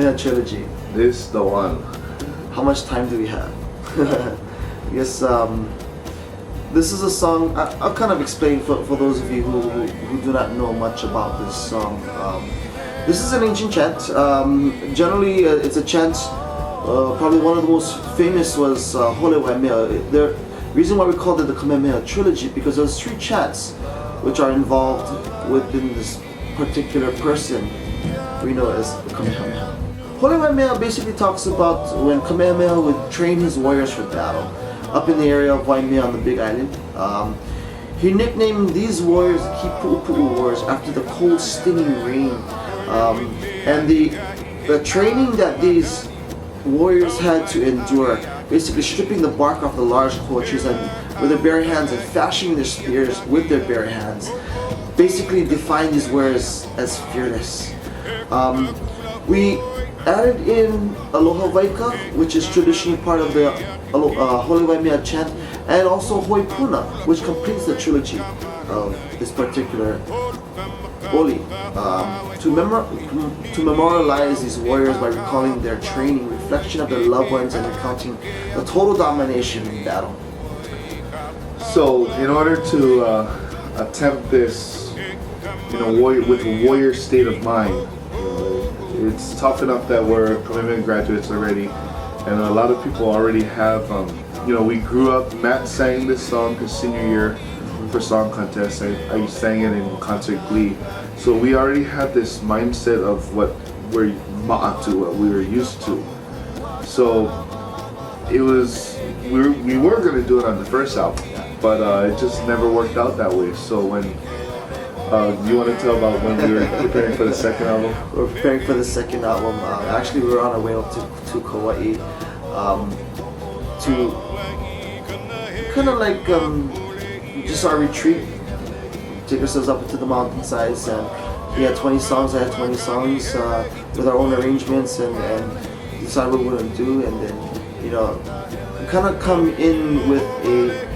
Kamehameha Trilogy. This is the one. How much time do we have? Yes, this is a song, I'll kind of explain for those of you who do not know much about this song. This is an ancient chant. Generally, it's a chant, probably one of the most famous was Hole Waimea. The reason why we called it the Kamehameha Trilogy, because there's 3 chants which are involved within this particular person we know as Kamehameha. Hole Waimea basically talks about when Kamehameha would train his warriors for battle up in the area of Waimea on the Big Island. He nicknamed these warriors the Kipu'upu'u warriors after the cold, stinging rain. And the training that these warriors had to endure, basically stripping the bark off the large koa trees and with their bare hands and fashioning their spears with their bare hands, basically defined these warriors as fearless. We added in Aloha Waika, which is traditionally part of the Hole Waimea chant, and also Waipuna, which completes the trilogy of this particular Poli. To memorialize these warriors by recalling their training, reflection of their loved ones, and recounting the total domination in battle. So, in order to attempt this, with a warrior state of mind, it's tough enough that we're Kamehameha graduates already, and a lot of people already have, we grew up, Matt sang this song his senior year for song contest. I sang it in concert glee. So we already had this mindset of what we're ma'atu, what we were used to. So it was, we were going to do it on the first album, but it just never worked out that way. So when you want to tell about when we were preparing for the second album? We were preparing for the second album. Actually, we were on our way up to Kauai to kind of like just our retreat. Take ourselves up into the mountainsides, and he had 20 songs, I had 20 songs with our own arrangements, and decide what we're going to do, and then kind of come in with a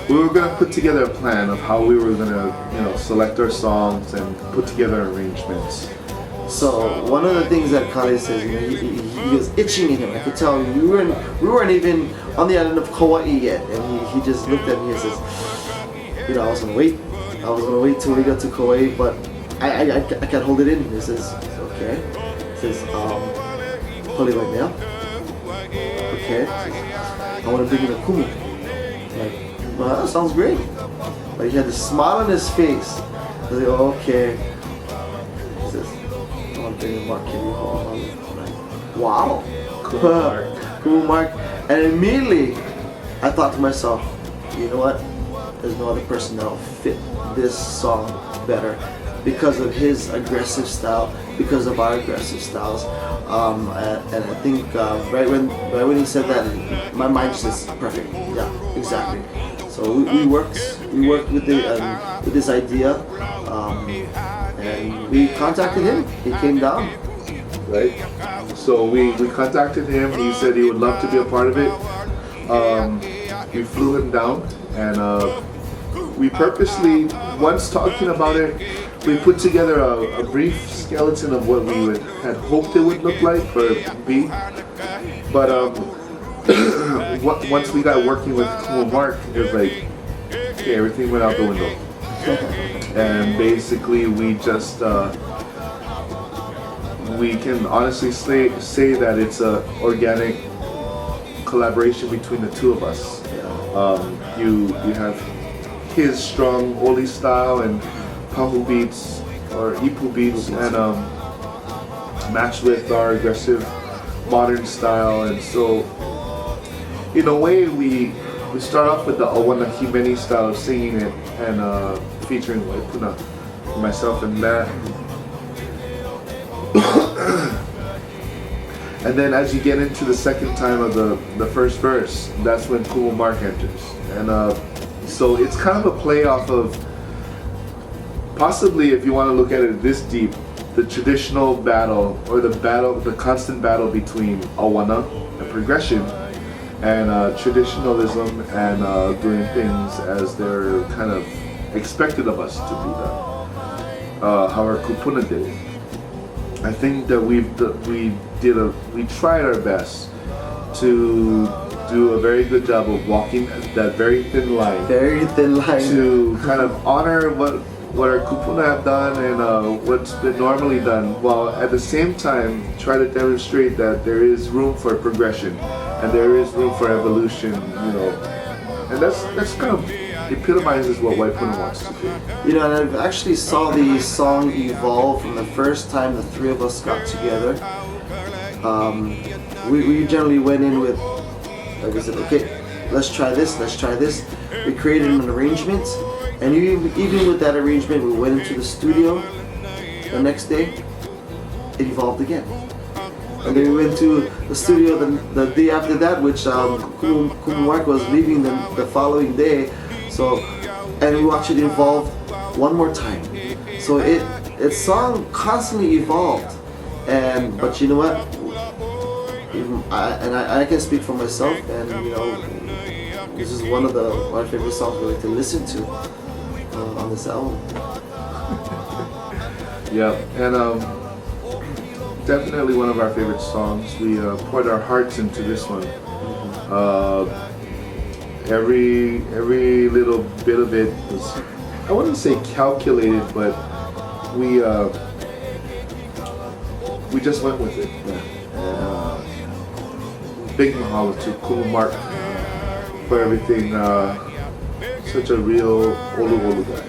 we were going to put together a plan of how we were going to, select our songs and put together arrangements. So one of the things that Kale says, he was itching in him. I could tell we weren't even on the island of Kauai yet, and he just looked at me and says, I was gonna wait till we got to Kauai, but I can't hold it in. He says, okay. He says, Poli Waimea. Okay. I want to bring in a kumu. Like, well, that sounds great. But he had this smile on his face. I was like, okay. He says, I want to bring in Mark Keali. I'm like, wow. Kumu Mark. And immediately, I thought to myself, you know what? There's no other person that'll fit this song better because of his aggressive style, because of our aggressive styles. And I think right when he said that, my mind just says, perfect. Yeah, exactly. So we worked with this idea, and we contacted him. He came down. Right. So we contacted him. He said he would love to be a part of it. We flew him down, and we purposely, once talking about it, we put together a brief skeleton of what we had hoped it would look like or be. But once we got working with Kumu Mark, it was like, okay, everything went out the window. And basically we just, we can honestly say that it's an organic collaboration between the two of us. You have his strong Oli style and Pahu beats or Ipu beats, and matched with our aggressive modern style. And so in a way we start off with the auana himeni style of singing it, and featuring Waipuna, myself and Matt. And then as you get into the second time of the first verse, that's when Kumu Mark enters. And so it's kind of a play off of, possibly if you want to look at it this deep, the traditional battle, or the constant battle between auana and progression, and traditionalism and doing things as their kind of expected of us to be done. How our kupuna did it. I think that we tried our best to do a very good job of walking that very thin line. Very thin line. To kind of honor what our kupuna have done and what's been normally done, while at the same time try to demonstrate that there is room for progression and there is room for evolution, you know. And that's kind of epitomizes what Waipuna wants to do. You know, and I've actually saw the song evolve from the first time the three of us got together. We generally went in with, like I said, okay, let's try this, let's try this. We created an arrangement, and even with that arrangement, we went into the studio the next day, it evolved again. And then we went to the studio the day after that, which Kumu Mark was leaving the following day. So, and we watched it evolve one more time. So its song constantly evolved. But you know what? I can speak for myself, and you know, this is one of my favorite songs we like to listen to on this album. Yeah, and definitely one of our favorite songs. We poured our hearts into this one. Every little bit of it was, I wouldn't say calculated, but we just went with it. Yeah. Big mahalo to Kumu Mark for everything. Such a real olu guy.